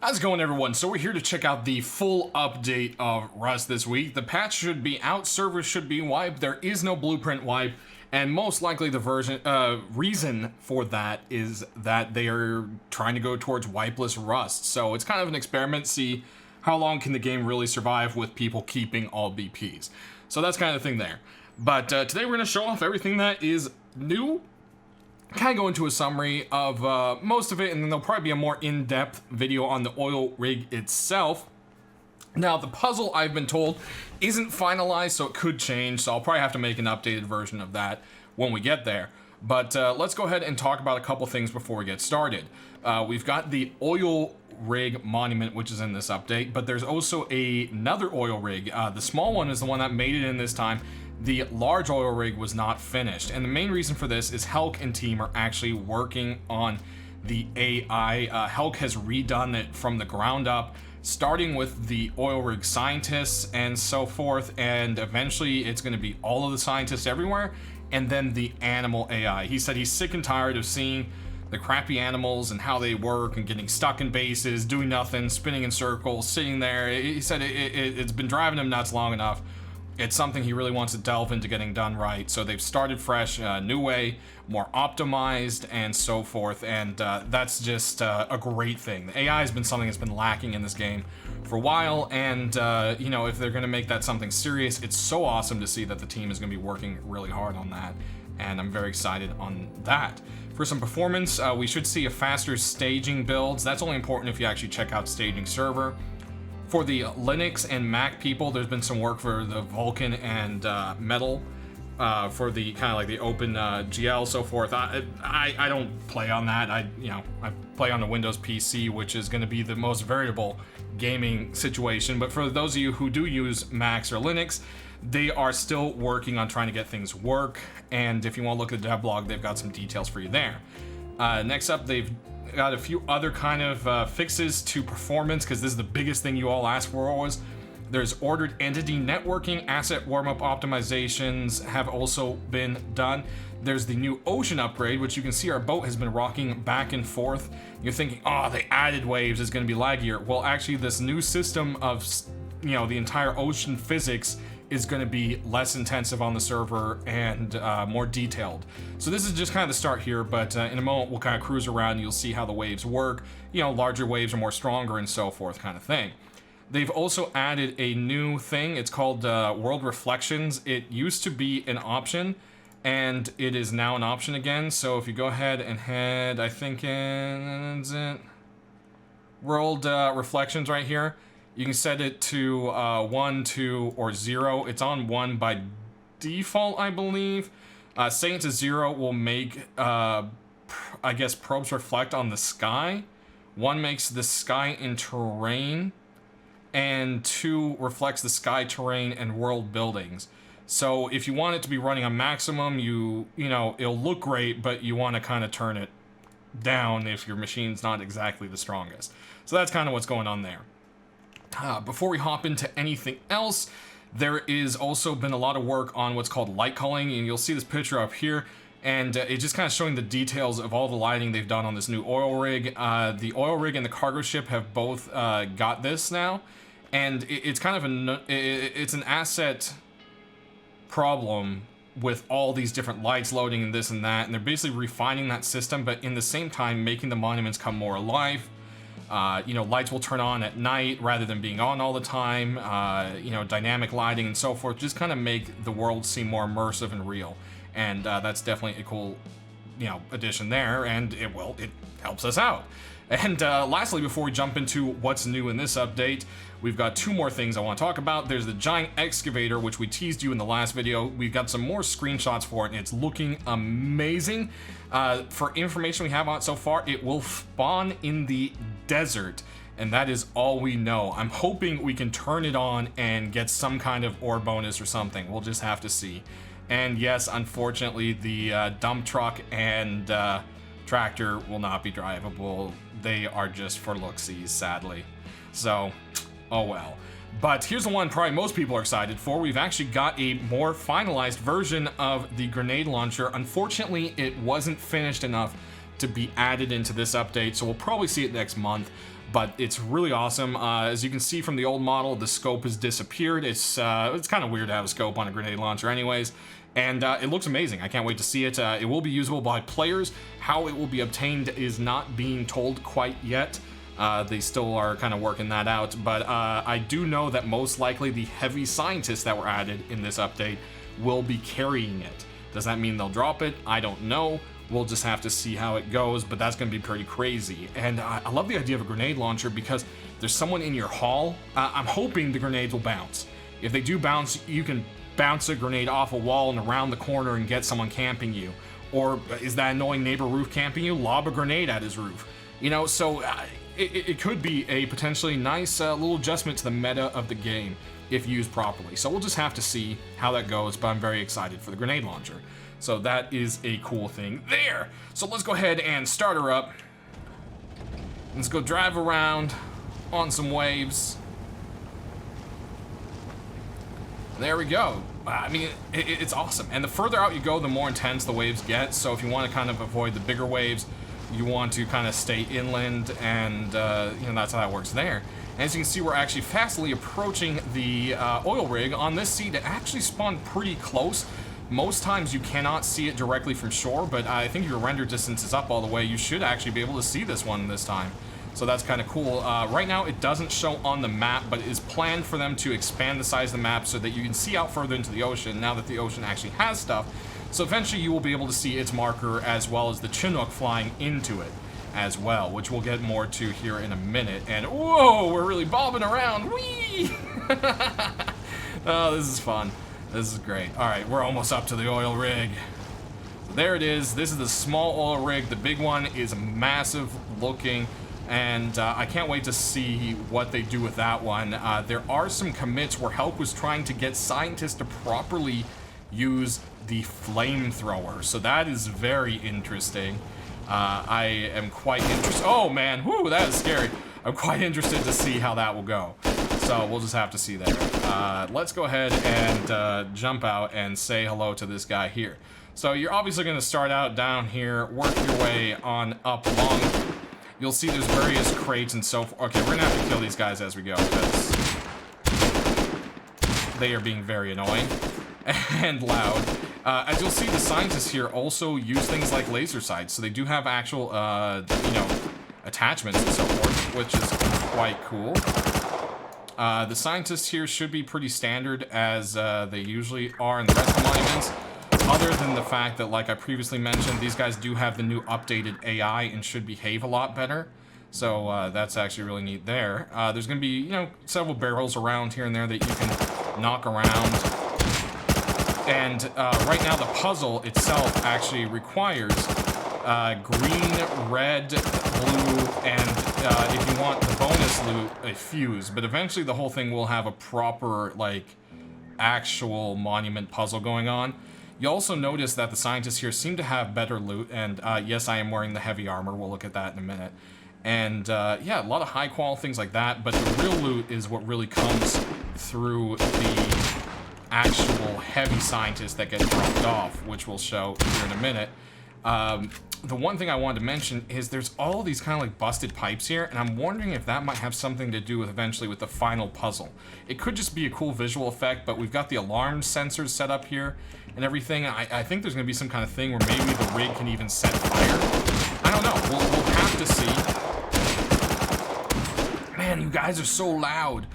How's it going, everyone? So we're here to check out the full update of Rust this week. The patch should be out, servers should be wiped, there is no blueprint wipe, and most likely the reason for that is that they are trying to go towards wipeless Rust. So it's kind of an experiment, see how long can the game really survive with people keeping all BPs. So that's kind of the thing there. But today we're going to show off everything that is new, kind of go into a summary of most of it, and then there'll probably be a more in-depth video on the oil rig itself. Now, the puzzle, I've been told, isn't finalized, so it could change, so I'll probably have to make an updated version of that when we get there. But let's go ahead and talk about a couple things before we get started. We've got the oil rig monument, which is in this update, but there's also another oil rig. The small one is the one that made it in this time. The large oil rig was not finished, and the main reason for this is Helk and team are actually working on the AI. Helk has redone it from the ground up, starting with the oil rig scientists and so forth, and eventually it's going to be all of the scientists everywhere, and then the animal AI. He said he's sick and tired of seeing the crappy animals and how they work and getting stuck in bases, doing nothing, spinning in circles, sitting there. He said it's been driving him nuts long enough. It's something he really wants to delve into getting done right. So they've started fresh, new way, more optimized, and so forth. And that's just a great thing. The AI has been something that's been lacking in this game for a while. And, you know, if they're going to make that something serious, it's so awesome to see that the team is going to be working really hard on that. And I'm very excited on that. For some performance, we should see a faster staging builds. That's only important if you actually check out staging server. For the Linux and Mac people, there's been some work for the Vulkan and Metal for the kind of like the Open GL, so forth. I don't play on that. I play on the Windows PC, which is going to be the most variable gaming situation. But for those of you who do use Macs or Linux, they are still working on trying to get things work. And if you want to look at the dev blog, they've got some details for you there. Next up, they've got a few other kind of fixes to performance, because this is the biggest thing you all ask for always. There's ordered entity networking, asset warm-up optimizations have also been done. There's the new ocean upgrade, which you can see our boat has been rocking back and forth. You're thinking, oh, the added waves is going to be laggier. Well, actually, this new system of, you know, the entire ocean physics is going to be less intensive on the server and more detailed. So this is just kind of the start here, but in a moment we'll kind of cruise around and you'll see how the waves work. You know, larger waves are more stronger and so forth kind of thing. They've also added a new thing. It's called World Reflections. It used to be an option, and it is now an option again. So if you go ahead and head, I think in World Reflections right here, you can set it to 1, 2, or 0. It's on 1 by default, I believe. Saying it's a 0 will make, I guess, probes reflect on the sky. 1 makes the sky and terrain, and 2 reflects the sky, terrain, and world buildings. So if you want it to be running on maximum, you know, it'll look great, but you want to kind of turn it down if your machine's not exactly the strongest. So that's kind of what's going on there. Before we hop into anything else, there is also been a lot of work on what's called light culling, and you'll see this picture up here, and it's just kind of showing the details of all the lighting they've done on this new oil rig. The oil rig and the cargo ship have both got this now, and it's kind of it's an asset problem with all these different lights loading and this and that, and they're basically refining that system, but in the same time making the monuments come more alive. You know, lights will turn on at night rather than being on all the time, you know, dynamic lighting and so forth, just kind of make the world seem more immersive and real. And that's definitely a cool, you know, addition there, and it helps us out. And lastly, before we jump into what's new in this update, we've got 2 more things I want to talk about. There's the giant excavator, which we teased you in the last video. We've got some more screenshots for it, and it's looking amazing. For information we have on it so far, it will spawn in the desert, and that is all we know. I'm hoping we can turn it on and get some kind of ore bonus or something. We'll just have to see. And yes, unfortunately, the dump truck and tractor will not be drivable. They are just for look-sees, sadly. So, oh well. But here's the one probably most people are excited for. We've actually got a more finalized version of the grenade launcher. Unfortunately, it wasn't finished enough to be added into this update, so we'll probably see it next month. but it's really awesome. As you can see from the old model, the scope has disappeared. It's kind of weird to have a scope on a grenade launcher anyways, and it looks amazing. I can't wait to see it. It will be usable by players. How it will be obtained is not being told quite yet. They still are kind of working that out, but I do know that most likely the heavy scientists that were added in this update will be carrying it. Does that mean they'll drop it? I don't know. We'll just have to see how it goes, but that's going to be pretty crazy. And I love the idea of a grenade launcher because there's someone in your hall. I'm hoping the grenades will bounce. If they do bounce, you can bounce a grenade off a wall and around the corner and get someone camping you. Or is that annoying neighbor roof camping you? Lob a grenade at his roof. You know, so it could be a potentially nice little adjustment to the meta of the game if used properly. So we'll just have to see how that goes, but I'm very excited for the grenade launcher. So that is a cool thing there. So let's go ahead and start her up. Let's go drive around on some waves. There we go. I mean, it's awesome. And the further out you go, the more intense the waves get. So if you want to kind of avoid the bigger waves, you want to kind of stay inland, and you know, that's how that works there. And as you can see, we're actually fastly approaching the oil rig. On this seat, it actually spawned pretty close. Most times you cannot see it directly from shore, but I think if your render distance is up all the way, you should actually be able to see this one this time. So that's kind of cool. Right now it doesn't show on the map, but it is planned for them to expand the size of the map so that you can see out further into the ocean now that the ocean actually has stuff. So eventually you will be able to see its marker as well as the Chinook flying into it as well, which we'll get more to here in a minute. And whoa, we're really bobbing around. Whee! Oh, this is fun. This is great. All right, we're almost up to the oil rig. There it is. This is the small oil rig. The big one is massive looking, and I can't wait to see what they do with that one. There are some commits where Help was trying to get scientists to properly use the flamethrower, so that is very interesting. I am quite interested. Oh man, whoo, that is scary. I'm quite interested to see how that will go. So we'll just have to see there. Let's go ahead and jump out and say hello to this guy here. So you're obviously going to start out down here, work your way on up along. You'll see there's various crates and so forth. Okay, we're going to have to kill these guys as we go because they are being very annoying and loud. As you'll see, the scientists here also use things like laser sights, so they do have actual, you know, attachments and so forth, which is quite cool. The scientists here should be pretty standard as they usually are in the rest of the monuments, other than the fact that, like I previously mentioned, these guys do have the new updated AI and should behave a lot better. So that's actually really neat there. There's going to be, you know, several barrels around here and there that you can knock around. And right now the puzzle itself actually requires green, red, blue, and if you want the bonus loot, a fuse. But eventually the whole thing will have a proper, like, actual monument puzzle going on. You also notice that the scientists here seem to have better loot, and yes, I am wearing the heavy armor. We'll look at that in a minute. And yeah, a lot of high quality things like that, but the real loot is what really comes through the actual heavy scientists that get dropped off, which we'll show here in a minute. The one thing I wanted to mention is there's all these kind of like busted pipes here, and I'm wondering if that might have something to do with eventually with the final puzzle. It could just be a cool visual effect, but we've got the alarm sensors set up here and everything. I think there's going to be some kind of thing where maybe the rig can even set fire. I don't know. We'll have to see. Man, you guys are so loud.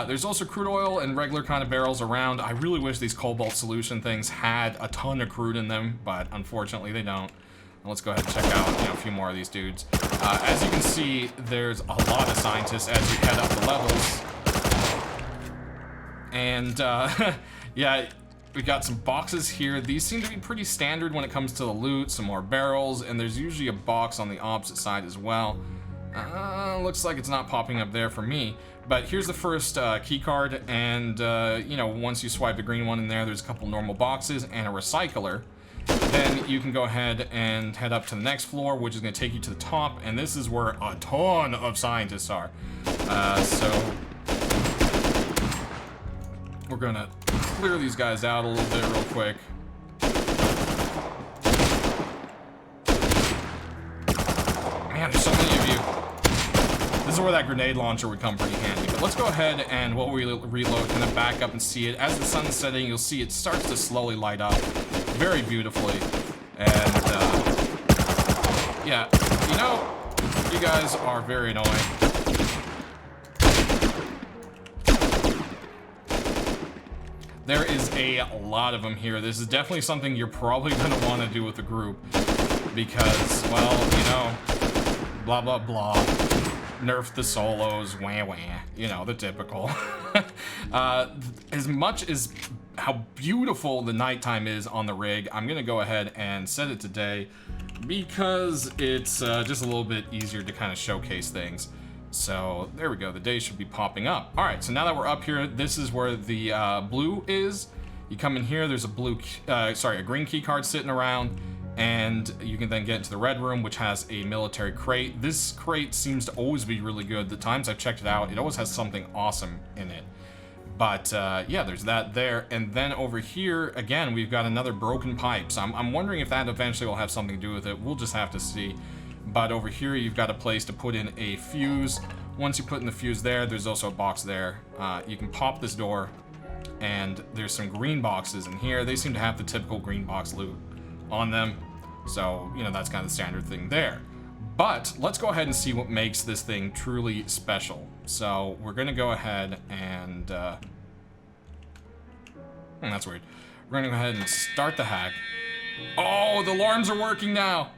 There's also crude oil and regular kind of barrels around. I really wish these cobalt solution things had a ton of crude in them, but unfortunately they don't. Let's go ahead and check out, you know, a few more of these dudes. As you can see, there's a lot of scientists as you head up the levels. And yeah, we got some boxes here. These seem to be pretty standard when it comes to the loot. Some more barrels, and there's usually a box on the opposite side as well. Looks like it's not popping up there for me. But here's the first key card, and you know, once you swipe the green one in there, there's a couple normal boxes and a recycler. Then you can go ahead and head up to the next floor, which is going to take you to the top, and this is where a ton of scientists are. So we're going to clear these guys out a little bit real quick. Man, there's so many of you. This is where that grenade launcher would come pretty handy. But let's go ahead and while we reload, kind of back up and see it. As the sun's setting, you'll see it starts to slowly light up very beautifully. And, yeah, you know, you guys are very annoying. There is a lot of them here. This is definitely something you're probably going to want to do with a group. Because, well, you know, blah, blah, blah. Nerf the solos, wah, wah. You know, the typical. As much as how beautiful the nighttime is on the rig, I'm going to go ahead and set it to day. Because it's just a little bit easier to kind of showcase things. So there we go, the day should be popping up. All right, so now that we're up here, this is where the blue is. You come in here, there's a a green key card sitting around, and you can then get into the red room, which has a military crate. This crate seems to always be really good. The times I've checked it out, it always has something awesome in it. But yeah, there's that there. And then over here, again, we've got another broken pipe. So I'm wondering if that eventually will have something to do with it. We'll just have to see. But over here, you've got a place to put in a fuse. Once you put in the fuse there, there's also a box there. You can pop this door, and there's some green boxes in here. They seem to have the typical green box loot on them. So, you know, that's kind of the standard thing there. But let's go ahead and see what makes this thing truly special. So we're going to go ahead and... that's weird. We're going to go ahead and start the hack. Oh, the alarms are working now!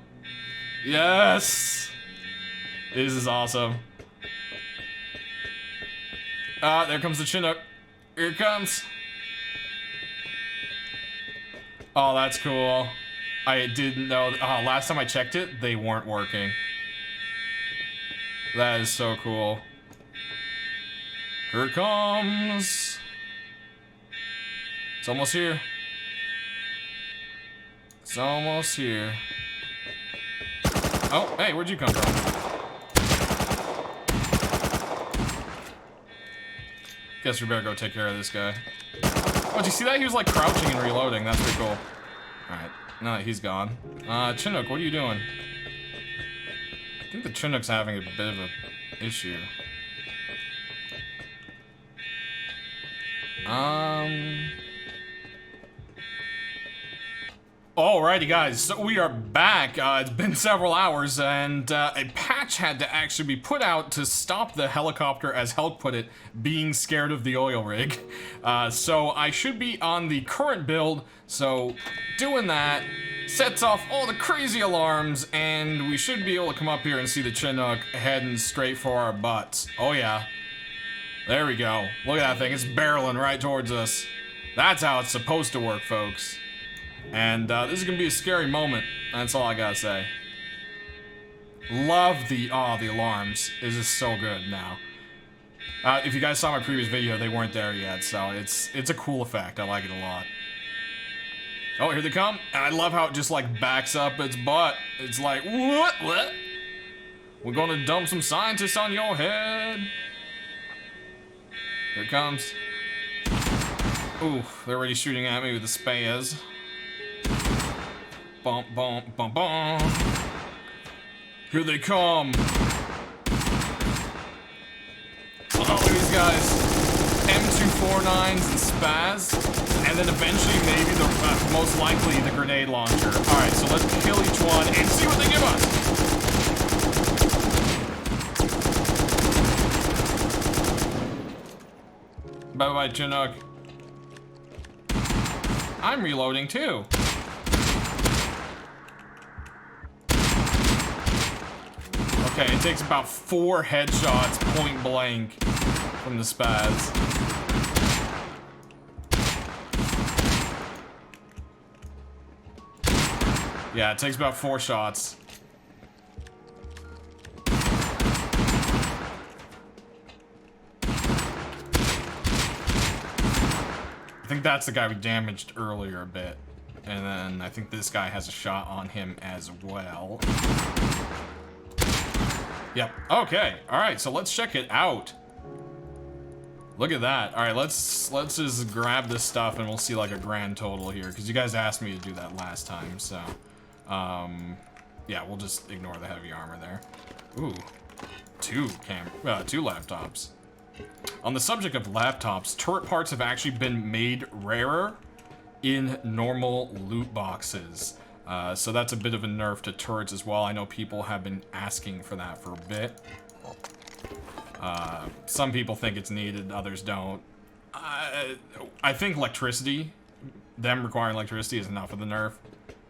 Yes! This is awesome. There comes the Chinook. Here it comes. Oh, that's cool. I didn't know. Oh, last time I checked it, they weren't working. That is so cool. Here it comes. It's almost here. It's almost here. Oh, hey, where'd you come from? Guess we better go take care of this guy. Oh, did you see that? He was like crouching and reloading. That's pretty cool. Alright, now that he's gone. Chinook, what are you doing? I think the Chinook's having a bit of an issue. Alrighty guys, so we are back. It's been several hours, and a patch had to actually be put out to stop the helicopter, as Helk put it, being scared of the oil rig. So I should be on the current build, so doing that sets off all the crazy alarms, and we should be able to come up here and see the Chinook heading straight for our butts. Oh yeah. There we go. Look at that thing, it's barreling right towards us. That's how it's supposed to work, folks. And this is gonna be a scary moment. That's all I gotta say. Love the alarms. This is so good now. If you guys saw my previous video, they weren't there yet, so it's a cool effect. I like it a lot. Oh, here they come. And I love how it just like backs up its butt. It's like, what? We're gonna dump some scientists on your head. Here it comes. Ooh, they're already shooting at me with the spaz. Bump, bump, bump, bump. Here they come. Oh, look at these guys. M249s and spaz. And then eventually, maybe the, most likely, the grenade launcher. Alright, so let's kill each one and see what they give us. Bye-bye, Chinook. I'm reloading, too. Okay, it takes about 4 headshots point blank from the spaz. Yeah, it takes about 4 shots. I think that's the guy we damaged earlier a bit. And then I think this guy has a shot on him as well. Yep. Okay. All right. So let's check it out. Look at that. All right. Let's just grab this stuff and we'll see like a grand total here because you guys asked me to do that last time. So, yeah, we'll just ignore the heavy armor there. Ooh. two laptops. On the subject of laptops, turret parts have actually been made rarer in normal loot boxes. So that's a bit of a nerf to turrets as well. I know people have been asking for that for a bit. Some people think it's needed, others don't. I think electricity, them requiring electricity is enough of the nerf.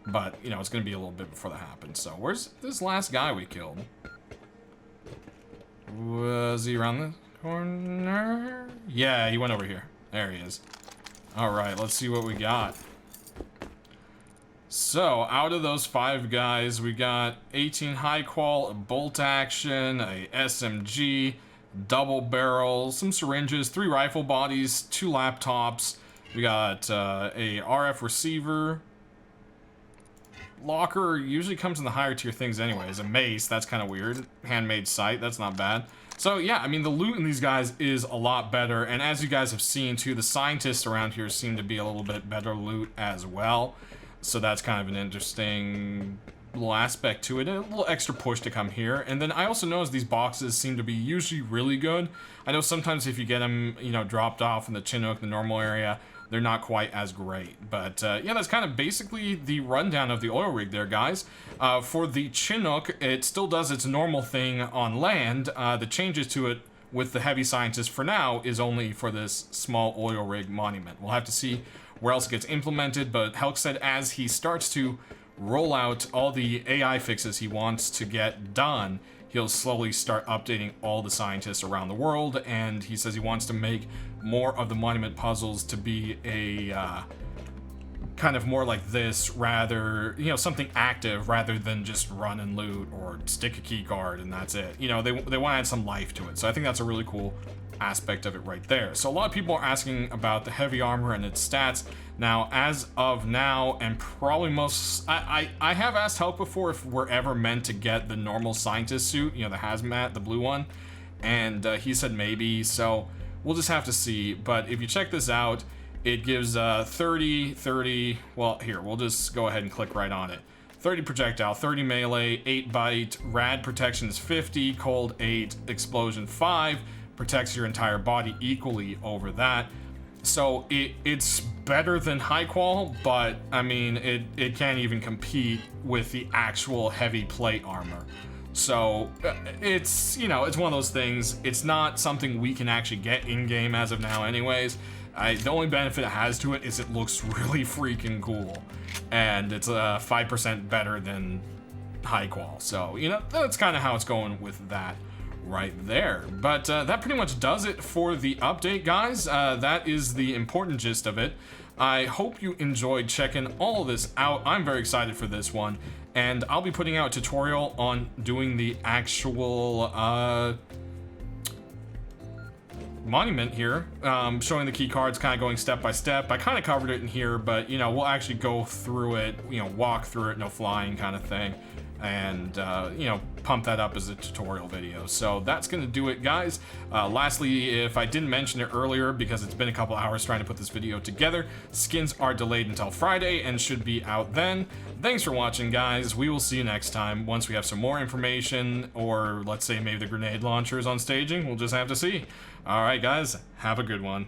But, you know, it's going to be a little bit before that happens. So, where's this last guy we killed? Was he around the corner? Yeah, he went over here. There he is. Alright, let's see what we got. So, out of those 5 guys, we got 18 high qual, a bolt action, a SMG, double barrel, some syringes, 3 rifle bodies, 2 laptops. We got a RF receiver. Locker usually comes in the higher tier things anyways. A mace, that's kind of weird. Handmade sight, that's not bad. So yeah, I mean, the loot in these guys is a lot better. And as you guys have seen too, the scientists around here seem to be a little bit better loot as well. So that's kind of an interesting little aspect to it. A little extra push to come here. And then I also noticed these boxes seem to be usually really good. I know sometimes if you get them, you know, dropped off in the Chinook, the normal area, they're not quite as great. But yeah, that's kind of basically the rundown of the oil rig there, guys. For the Chinook, it still does its normal thing on land. The changes to it with the heavy scientist for now is only for this small oil rig monument. We'll have to see where else it gets implemented, but Helk said as he starts to roll out all the AI fixes he wants to get done, he'll slowly start updating all the scientists around the world, and he says he wants to make more of the monument puzzles to be a kind of more like this, rather, you know, something active rather than just run and loot or stick a key card and that's it. You know, they want to add some life to it. So I think that's a really cool aspect of it right there. So a lot of people are asking about the heavy armor and its stats. Now, as of now, and probably most, I have asked Help before if we're ever meant to get the normal scientist suit, you know, the hazmat, the blue one, and he said maybe, so we'll just have to see. But if you check this out, it gives 30, well, here, we'll just go ahead and click right on it. 30 projectile, 30 melee, 8 bite, rad protection is 50, cold 8, explosion 5, protects your entire body equally over that. So it's better than high qual, but I mean, it can't even compete with the actual heavy plate armor. So it's, you know, it's one of those things. It's not something we can actually get in game as of now anyways. The only benefit it has to it is it looks really freaking cool, and it's 5% better than high qual. So, you know, that's kind of how it's going with that right there. But that pretty much does it for the update, guys. That is the important gist of it. I hope you enjoyed checking all of this out. I'm very excited for this one, and I'll be putting out a tutorial on doing the actual monument here, showing the key cards, kind of going step by step. I kind of covered it in here, but you know, we'll actually go through it, you know, walk through it, no flying kind of thing, and you know, pump that up as a tutorial video. So that's gonna do it, guys. Lastly, if I didn't mention it earlier, because it's been a couple hours trying to put this video together, skins are delayed until Friday and should be out then. Thanks for watching, guys. We will see you next time once we have some more information, or let's say maybe the grenade launchers on staging. We'll just have to see. All right, guys, have a good one.